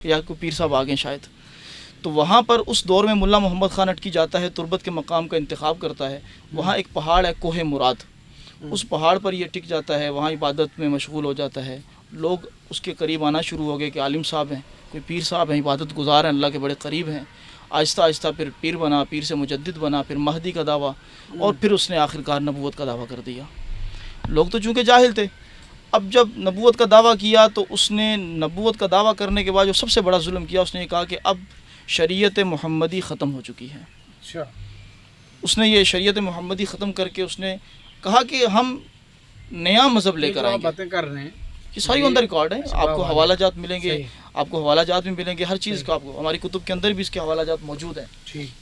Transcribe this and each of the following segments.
یا کوئی پیر صاحب آ گئے شاید. تو وہاں پر اس دور میں ملا محمد خان اٹکی جاتا ہے, تربت کے مقام کا انتخاب کرتا ہے. وہاں ایک پہاڑ ہے کوہ مراد, اس پہاڑ پر یہ ٹک جاتا ہے, وہاں عبادت میں مشغول ہو جاتا ہے. لوگ اس کے قریب آنا شروع ہو گئے کہ عالم صاحب ہیں, کوئی پیر صاحب ہیں, عبادت گزار ہیں, اللہ کے بڑے قریب ہیں. آہستہ آہستہ پھر پیر بنا, پیر سے مجدد بنا, پھر مہدی کا دعویٰ, اور پھر اس نے آخرکار نبوت کا دعویٰ کر دیا. لوگ تو چونکہ جاہل تھے, اب جب نبوت کا دعویٰ کیا تو اس نے نبوت کا دعویٰ کرنے کے بعد جو سب سے بڑا ظلم کیا, اس نے یہ کہا کہ اب شریعت محمدی ختم ہو چکی ہے. اچھا. اس نے یہ شریعت محمدی ختم کر کے اس نے کہا کہ ہم نیا مذہب لے کر آئیں گے. باتیں کر رہے ہیں یہ ساری آن دا ریکارڈ ہے, آپ کو حوالہ جات ملیں گے, آپ کو حوالہ جات بھی ملیں گے, ہر چیز کا آپ کو ہماری کتب کے اندر بھی اس کے حوالہ جات موجود ہیں.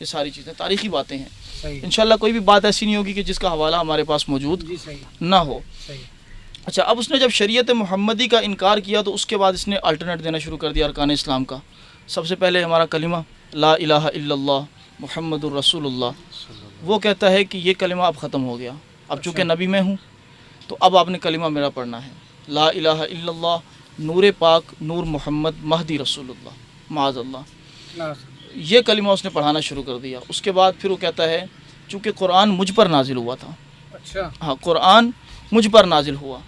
یہ ساری چیزیں تاریخی باتیں ہیں. انشاءاللہ کوئی بھی بات ایسی نہیں ہوگی کہ جس کا حوالہ ہمارے پاس موجود نہ ہو. اچھا, اب اس نے جب شریعت محمدی کا انکار کیا تو اس کے بعد اس نے الٹرنیٹ دینا شروع کر دیا ارکان اسلام کا. سب سے پہلے ہمارا کلمہ لا الہ الا اللہ محمد الرسول اللہ, وہ کہتا ہے کہ یہ کلمہ اب ختم ہو گیا, اب چونکہ نبی میں ہوں تو اب آپ نے کلمہ میرا پڑھنا ہے. لا الہ الا اللہ, نور پاک, نور محمد, مہدی رسول اللہ, معاذ اللہ, یہ کلمہ اس نے پڑھانا شروع کر دیا. اس کے بعد پھر وہ کہتا ہے چونکہ قرآن مجھ پر نازل ہوا تھا. اچھا. ہاں, قرآن مجھ پر نازل ہوا,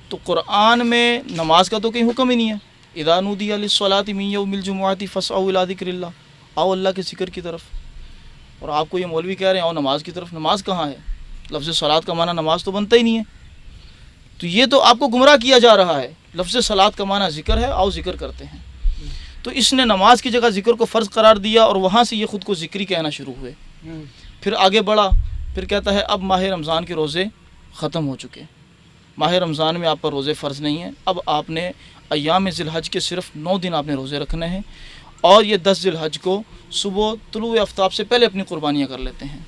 تو قرآن میں نماز کا تو کہیں حکم ہی نہیں ہے. اذا نودی للصلاۃ من یوم الجمعۃ فاسعوا الی ذکر اللہ, آؤ اللہ کے ذکر کی طرف. اور آپ کو یہ مولوی کہہ رہے ہیں آؤ نماز کی طرف. نماز کہاں ہے؟ لفظ صلاۃ کا معنی نماز تو بنتا ہی نہیں ہے. تو یہ تو آپ کو گمراہ کیا جا رہا ہے. لفظ صلاۃ کا معنی ذکر ہے, آؤ ذکر کرتے ہیں. تو اس نے نماز کی جگہ ذکر کو فرض قرار دیا, اور وہاں سے یہ خود کو ذکری کہنا شروع ہوئے. پھر آگے بڑھا, پھر کہتا ہے اب ماہ رمضان کے روزے ختم ہو چکے, ماہ رمضان میں آپ پر روزے فرض نہیں ہیں, اب آپ نے ایام ذی الحج کے صرف 9 دن آپ نے روزے رکھنے ہیں, اور یہ 10 ذی الحج کو صبح طلوع آفتاب سے پہلے اپنی قربانیاں کر لیتے ہیں.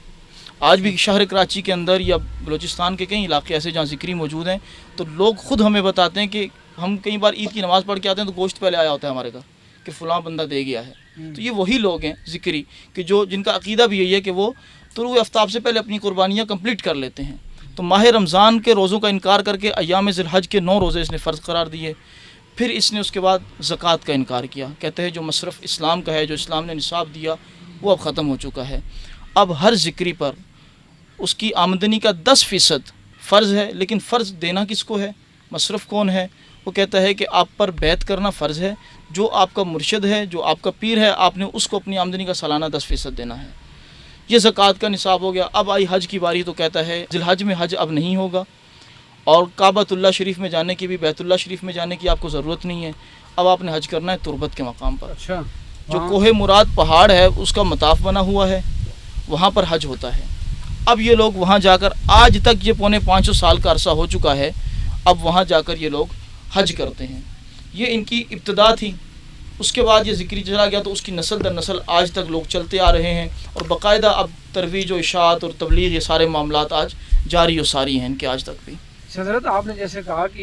آج بھی شہر کراچی کے اندر یا بلوچستان کے کئی علاقے ایسے جہاں ذکری موجود ہیں, تو لوگ خود ہمیں بتاتے ہیں کہ ہم کئی بار عید کی نماز پڑھ کے آتے ہیں تو گوشت پہلے آیا ہوتا ہے ہمارے گھر کہ فلاں بندہ دے گیا ہے. تو یہ وہی لوگ ہیں ذکری کہ جن کا عقیدہ بھی یہی ہے کہ وہ طلوع آفتاب سے پہلے اپنی قربانیاں کمپلیٹ کر لیتے ہیں. تو ماہ رمضان کے روزوں کا انکار کر کے ایام ذی الحج کے 9 روزے اس نے فرض قرار دیے. پھر اس نے اس کے بعد زکوٰۃ کا انکار کیا. کہتے ہیں جو مصرف اسلام کا ہے, جو اسلام نے نصاب دیا, وہ اب ختم ہو چکا ہے. اب ہر ذکری پر اس کی آمدنی کا 10% فرض ہے, لیکن فرض دینا کس کو ہے, مصرف کون ہے؟ وہ کہتا ہے کہ آپ پر بیعت کرنا فرض ہے, جو آپ کا مرشد ہے, جو آپ کا پیر ہے, آپ نے اس کو اپنی آمدنی کا سالانہ 10% دینا ہے. یہ زکوٰۃ کا نصاب ہو گیا. اب آئی حج کی باری, تو کہتا ہے ذی الحج میں حج اب نہیں ہوگا, اور کعبۃ اللہ شریف میں جانے کی بھی, بیت اللہ شریف میں جانے کی آپ کو ضرورت نہیں ہے. اب آپ نے حج کرنا ہے تربت کے مقام پر. اچھا. جو کوہ مراد پہاڑ ہے اس کا مطاف بنا ہوا ہے, وہاں پر حج ہوتا ہے. اب یہ لوگ وہاں جا کر, آج تک یہ 450 سال کا عرصہ ہو چکا ہے, اب وہاں جا کر یہ لوگ حج کرتے ہیں. یہ ان کی ابتدا تھی. اس کے بعد یہ ذکری چلا گیا, تو اس کی نسل در نسل آج تک لوگ چلتے آ رہے ہیں, اور باقاعدہ اب ترویج و اشاعت اور تبلیغ یہ سارے معاملات آج جاری و ساری ہیں ان کے آج تک بھی. حضرت آپ نے جیسے کہا کہ